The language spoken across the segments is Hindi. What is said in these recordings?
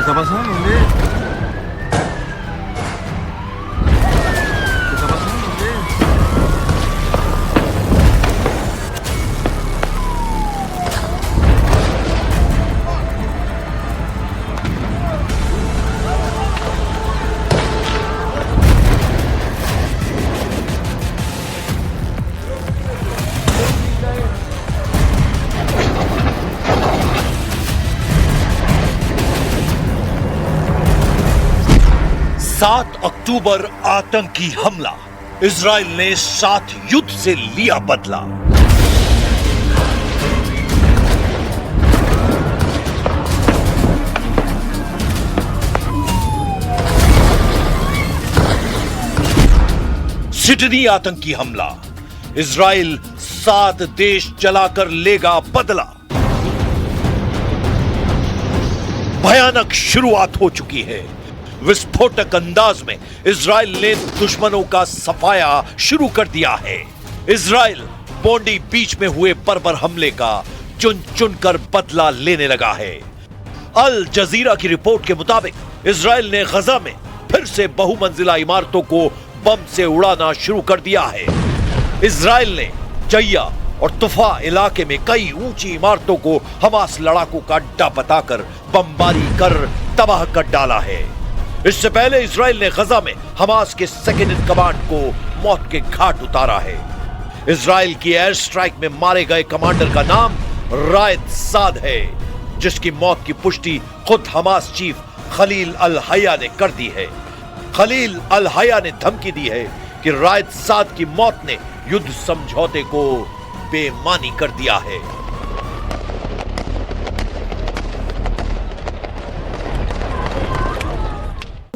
está pasando, hombre? ¿Qué está pasando, hombre? सात अक्टूबर आतंकी हमला, इजराइल ने 7 युद्ध से लिया बदला। सिडनी आतंकी हमला, इजराइल 7 देश जलाकर लेगा बदला। भयानक शुरुआत हो चुकी है। विस्फोटक अंदाज में इजराइल ने दुश्मनों का सफाया शुरू कर दिया है। इजराइल बॉन्डी बीच में हुए बर्बर हमले का चुन चुनकर बदला लेने लगा है। अल जजीरा की रिपोर्ट के मुताबिक इजराइल ने गजा में फिर से बहुमंजिला इमारतों को बम से उड़ाना शुरू कर दिया है। इजराइल ने जैया और तुफा इलाके में कई ऊंची इमारतों को हमास लड़ाकों का अड्डा बताकर बमबारी कर तबाह कर डाला है। इससे पहले इजराइल ने गजा में हमास के सेकेंड इन कमांड को मौत के घाट उतारा है। इजराइल की एयर स्ट्राइक में मारे गए कमांडर का नाम रायद साद है, जिसकी मौत की पुष्टि खुद हमास चीफ खलील अल हया ने कर दी है। खलील अल हया ने धमकी दी है कि रायद साद की मौत ने युद्ध समझौते को बेमानी कर दिया है।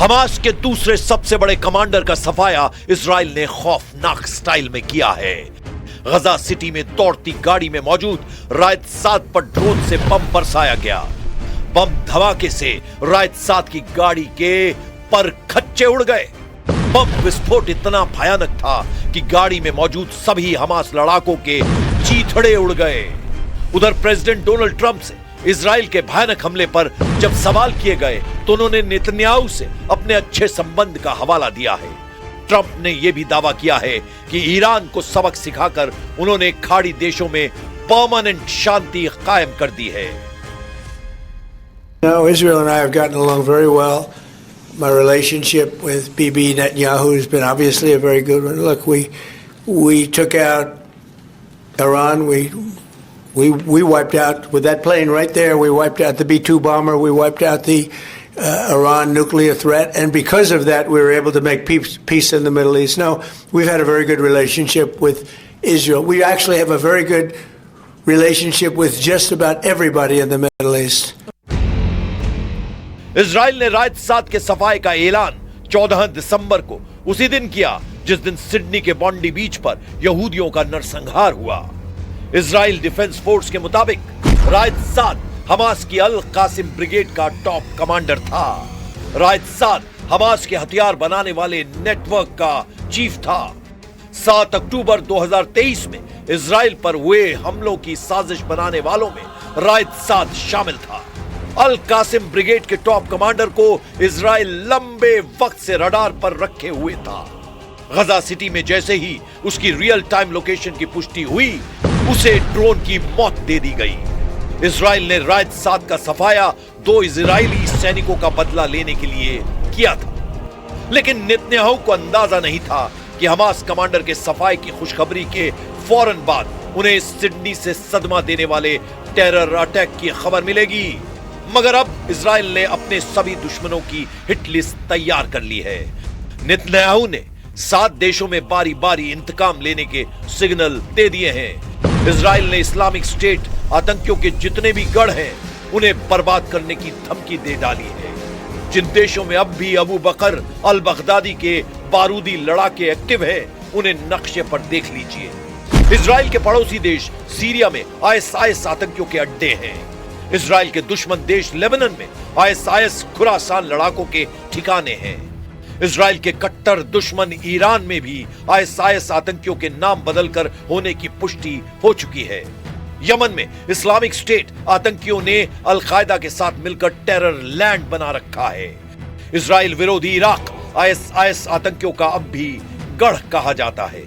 हमास के दूसरे सबसे बड़े कमांडर का सफाया इजराइल ने खौफनाक स्टाइल में किया है। गजा सिटी में दौड़ती गाड़ी में मौजूद रायद साद पर ड्रोन से बम बरसाया गया। बम धमाके से रायद साद की गाड़ी के पर खच्चे उड़ गए। बम विस्फोट इतना भयानक था कि गाड़ी में मौजूद सभी हमास लड़ाकों के चीथड़े उड़ गए। उधर प्रेसिडेंट डोनाल्ड ट्रंप से इजराइल के भयानक हमले पर जब सवाल किए गए तो उन्होंने नेतन्याहू से अपने अच्छे संबंध का हवाला दिया है। ट्रंप ने यह भी दावा किया है कि ईरान को सबक सिखाकर उन्होंने खाड़ी देशों में परमानेंट शांति कायम कर दी है। No, Israel and I have gotten along very well. My relationship with Bibi Netanyahu has been obviously a very good one. Look, we took out Iran. We wiped out, with that plane right there, we wiped out the B-2 bomber, we wiped out the Iran nuclear threat, and because of that, we were able to make peace in the Middle East. No, we've had a very good relationship with Israel. We actually have a very good relationship with just about everybody in the Middle East. Israel ने रायद साद के सफाए का ऐलान 14 दिसंबर को उसी दिन किया जिस दिन सिडनी के बॉन्डी बीच पर यहूदियों का नरसंहार हुआ। इजराइल डिफेंस फोर्स के मुताबिक रायद साद हमास की अल कासिम ब्रिगेड का टॉप कमांडर था। रायद साद हमास के हथियार बनाने वाले नेटवर्क का चीफ था। 7 अक्टूबर 2023 में इजराइल पर हुए हमलों की साजिश बनाने वालों में रायद साद शामिल था। अल कासिम ब्रिगेड के टॉप कमांडर को इजराइल लंबे वक्त से रडार पर रखे हुए था। गजा सिटी में जैसे ही उसकी रियल टाइम लोकेशन की पुष्टि हुई, उसे ड्रोन की मौत दे दी गई। इजराइल ने रायद साद का सफाया 2 इजरायली सैनिकों का बदला लेने के लिए किया था, लेकिन नेतन्याहू को अंदाजा नहीं था कि हमास कमांडर के सफाए की खुशखबरी के फौरन बाद उन्हें सिडनी से सदमा देने वाले टेरर अटैक की खबर मिलेगी। मगर अब इजराइल ने अपने सभी दुश्मनों की हिट लिस्ट तैयार कर ली है। नेतन्याहू ने 7 देशों में बारी बारी इंतकाम लेने के सिग्नल दे दिए हैं। इजराइल ने इस्लामिक स्टेट आतंकियों के जितने भी गढ़ हैं उन्हें बर्बाद करने की धमकी दे डाली है। जिन देशों में अब भी अबू बकर अल बगदादी के बारूदी लड़ाके एक्टिव हैं, उन्हें नक्शे पर देख लीजिए। इजराइल के पड़ोसी देश सीरिया में आईएसआईएस आतंकियों के अड्डे हैं। इजराइल के दुश्मन देश लेबनान में आईएसआईएस खुरासान लड़ाकों के ठिकाने हैं। इजराइल के कट्टर दुश्मन ईरान में भी आईएसआईएस आतंकियों के नाम बदलकर होने की पुष्टि हो चुकी है। यमन में इस्लामिक स्टेट आतंकियों ने अल कायदा के साथ मिलकर टेरर लैंड बना रखा है। इजराइल विरोधी इराक आईएसआईएस आतंकियों का अब भी गढ़ कहा जाता है।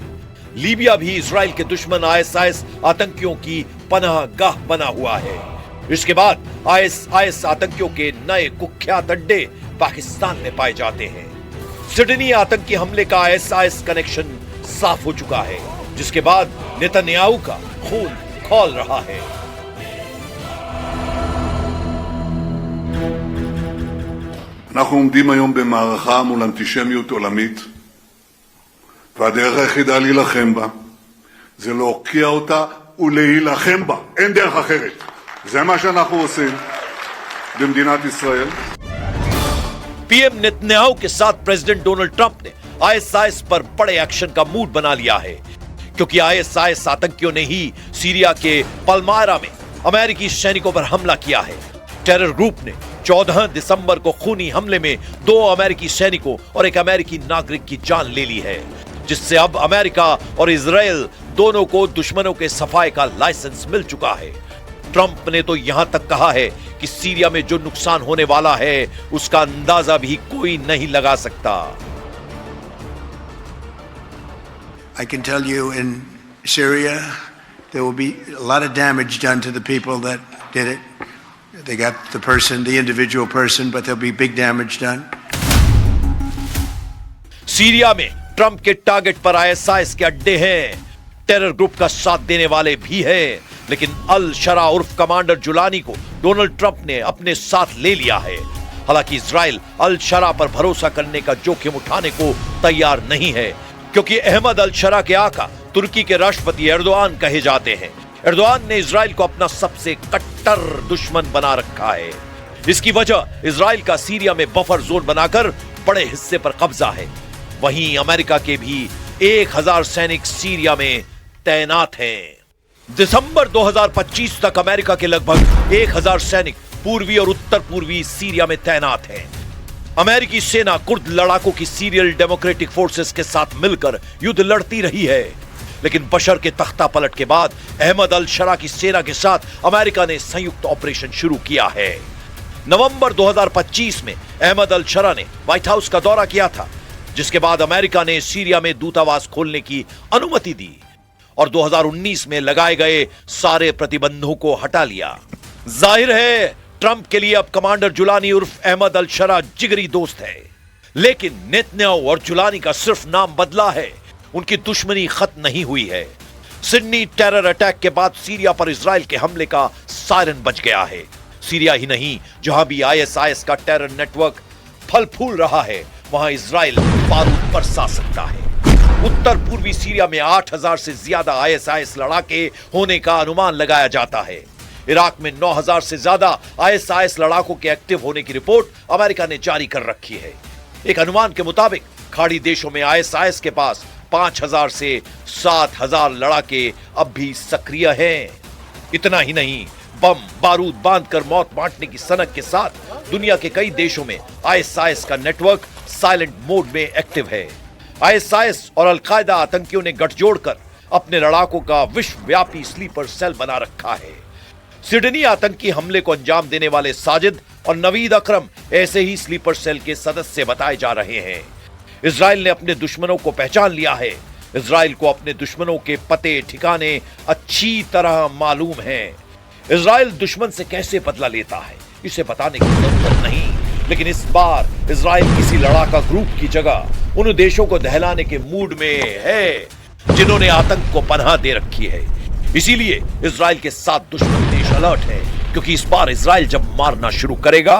लीबिया भी इजराइल के दुश्मन आईएसआईएस आतंकियों की पनाह गाह बना हुआ है। इसके बाद आईएसआईएस आतंकियों के नए कुख्यात अड्डे पाकिस्तान में पाए जाते हैं। सिडनी आतंकी हमले का आईएसआईएस कनेक्शन साफ हो चुका है, जिसके बाद नेतन्याहू का खून खौल रहा है। אנחנו עומדים היום במערכה מול אנטישמיות עולמית, והדרך היחידה להילחם בה זה להוקיע אותה ולהילחם בה. אין דרך אחרת. זה מה שאנחנו עושים במדינת ישראל. पीएम नेतन्याहू के साथ प्रेसिडेंट डोनाल्ड ट्रंप ने आईएसआईएस पर बड़े एक्शन का मूड बना लिया है, क्योंकि आईएसआईएस आतंकियों ने ही सीरिया के पलमायरा में अमेरिकी सैनिकों पर हमला किया है। टेरर ग्रुप ने 14 दिसंबर को खूनी हमले में 2 अमेरिकी सैनिकों और एक अमेरिकी नागरिक की जान ले ली है, जिससे अब अमेरिका और इजराइल दोनों को दुश्मनों के सफाई का लाइसेंस मिल चुका है। ट्रंप ने तो यहां तक कहा है कि सीरिया में जो नुकसान होने वाला है उसका अंदाजा भी कोई नहीं लगा सकता। I can tell you in Syria there will be a lot of damage done to the people that did it. They got the person, the individual person, but there'll be big damage done. Syria में ट्रंप के टारगेट पर आईएसआईएस के अड्डे हैं, टेरर ग्रुप का साथ देने वाले भी हैं, लेकिन अल शरा उर्फ कमांडर जुलानी को डोनाल्ड ट्रंप ने अपने साथ ले लिया है। हालांकि इजराइल अल शरा पर भरोसा करने का जोखिम उठाने को तैयार नहीं है, क्योंकि अहमद अल शरा के आका तुर्की के राष्ट्रपति एर्दोआन कहे जाते हैं। एर्दोआन ने इजराइल को अपना सबसे कट्टर दुश्मन बना रखा है। इसकी वजह इजराइल का सीरिया में बफर जोन बनाकर बड़े हिस्से पर कब्जा है। वहीं अमेरिका के भी 1000 सैनिक सीरिया में तैनात हैं। दिसंबर 2025 तक अमेरिका के लगभग 1000 सैनिक पूर्वी और उत्तर पूर्वी सीरिया में तैनात हैं। अमेरिकी सेना कुर्द लड़ाकों की सीरियल डेमोक्रेटिक फोर्सेस के साथ मिलकर युद्ध लड़ती रही है, लेकिन बशर के तख्ता पलट के बाद अहमद अल शरा की सेना के साथ अमेरिका ने संयुक्त ऑपरेशन शुरू किया है। नवंबर 2025 में अहमद अल शरा ने व्हाइट हाउस का दौरा किया था, जिसके बाद अमेरिका ने सीरिया में दूतावास खोलने की अनुमति दी और 2019 में लगाए गए सारे प्रतिबंधों को हटा लिया। जाहिर है ट्रंप के लिए अब कमांडर जुलानी उर्फ अहमद अल शरा जिगरी दोस्त है, लेकिन नेतन्याहू और जुलानी का सिर्फ नाम बदला है, उनकी दुश्मनी खत्म नहीं हुई है। सिडनी टेरर अटैक के बाद सीरिया पर इजराइल के हमले का सायरन बज गया है। सीरिया ही नहीं, जहां भी आईएसआईएस का टेरर नेटवर्क फल फूल रहा है, वहां इजराइल बारूद बरसा सकता है। उत्तर पूर्वी सीरिया में 8000 से ज्यादा आईएसआईएस लड़ाके होने का अनुमान लगाया जाता है। इराक में 9000 से ज्यादा आईएसआईएस लड़ाकों के एक्टिव होने की रिपोर्ट अमेरिका ने जारी कर रखी है। एक अनुमान के मुताबिक खाड़ी देशों में आईएसआईएस के पास 5000 से 7000 लड़ाके अब भी सक्रिय हैं। इतना ही नहीं, बम बारूद बांधकर मौत बांटने की सनक के साथ दुनिया के कई देशों में आईएसआईएस का नेटवर्क साइलेंट मोड में एक्टिव है। आईएसआईएस और अल कायदा आतंकियों ने गठजोड़ कर अपने लड़ाकों का विश्वव्यापी स्लीपर सेल बना रखा है। सिडनी आतंकी हमले को अंजाम देने वाले साजिद और नवीद अकरम ऐसे ही स्लीपर सेल के सदस्य बताए जा रहे हैं। इजराइल ने अपने दुश्मनों को पहचान लिया है। इजराइल को अपने दुश्मनों के पते ठिकाने अच्छी तरह मालूम है। इजराइल दुश्मन से कैसे बदला लेता है इसे बताने की जरूरत नहीं, लेकिन इस बार इजराइल किसी लड़ाका ग्रुप की जगह उन देशों को दहलाने के मूड में है जिन्होंने आतंक को पनाह दे रखी है। इसीलिए इजराइल के साथ दुश्मन देश अलर्ट है, क्योंकि इस बार इजराइल जब मारना शुरू करेगा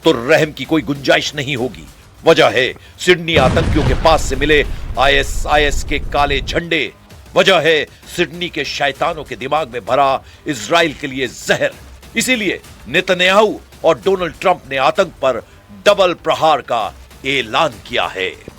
तो रहम की कोई गुंजाइश नहीं होगी। वजह है सिडनी आतंकियों के पास से मिले आईएसआईएस के काले झंडे। वजह है सिडनी के शैतानों के दिमाग में भरा इजराइल के लिए जहर। इसीलिए नेतन्याहू और डोनाल्ड ट्रंप ने आतंक पर डबल प्रहार का ऐलान किया है।